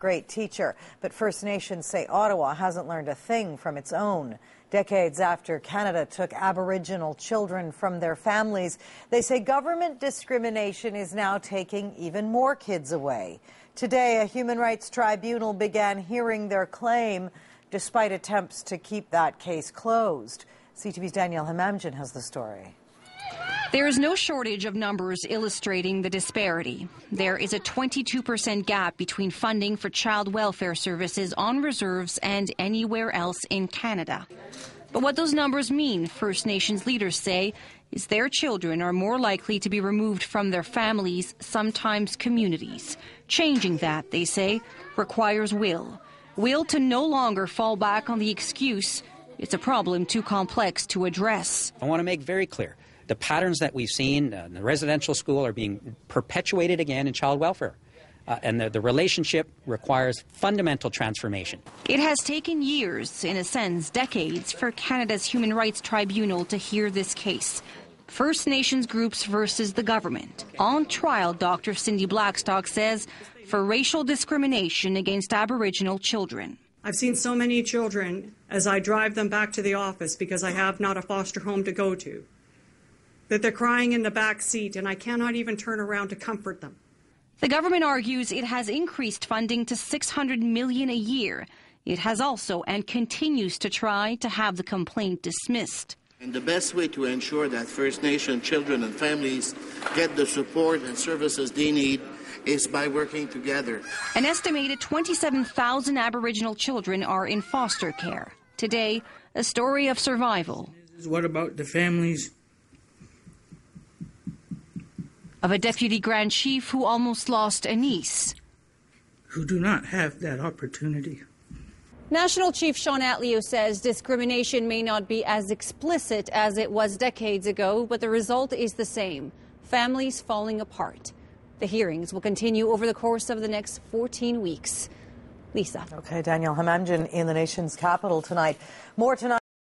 great teacher. But First Nations say Ottawa hasn't learned a thing from its own. Decades after Canada took Aboriginal children from their families, they say government discrimination is now taking even more kids away. Today, a human rights tribunal began hearing their claim, despite attempts to keep that case closed. CTV's Danielle Hamamdjian has the story. There is no shortage of numbers illustrating the disparity. There is a 22% gap between funding for child welfare services on reserves and anywhere else in Canada. But what those numbers mean, First Nations leaders say, is their children are more likely to be removed from their families, sometimes communities. Changing that, they say, requires will. Will to no longer fall back on the excuse it's a problem too complex to address. I want to make very clear. The patterns that we've seen in the residential school are being perpetuated again in child welfare. And the relationship requires fundamental transformation. It has taken years, in a sense decades, for Canada's Human Rights Tribunal to hear this case. First Nations groups versus the government. On trial, Dr. Cindy Blackstock says, for racial discrimination against Aboriginal children. I've seen so many children as I drive them back to the office because I have not a foster home to go to, that they're crying in the back seat and I cannot even turn around to comfort them. The government argues it has increased funding to $600 million a year. It has also and continues to try to have the complaint dismissed. And the best way to ensure that First Nation children and families get the support and services they need is by working together. An estimated 27,000 Aboriginal children are in foster care. Today, a story of survival. What about the families of a deputy grand chief who almost lost a niece, who do not have that opportunity? National Chief Sean Atleo says discrimination may not be as explicit as it was decades ago, but the result is the same: families falling apart. The hearings will continue over the course of the next 14 weeks. Lisa. Okay, Danielle Hamamdjian in the nation's capital tonight. More tonight.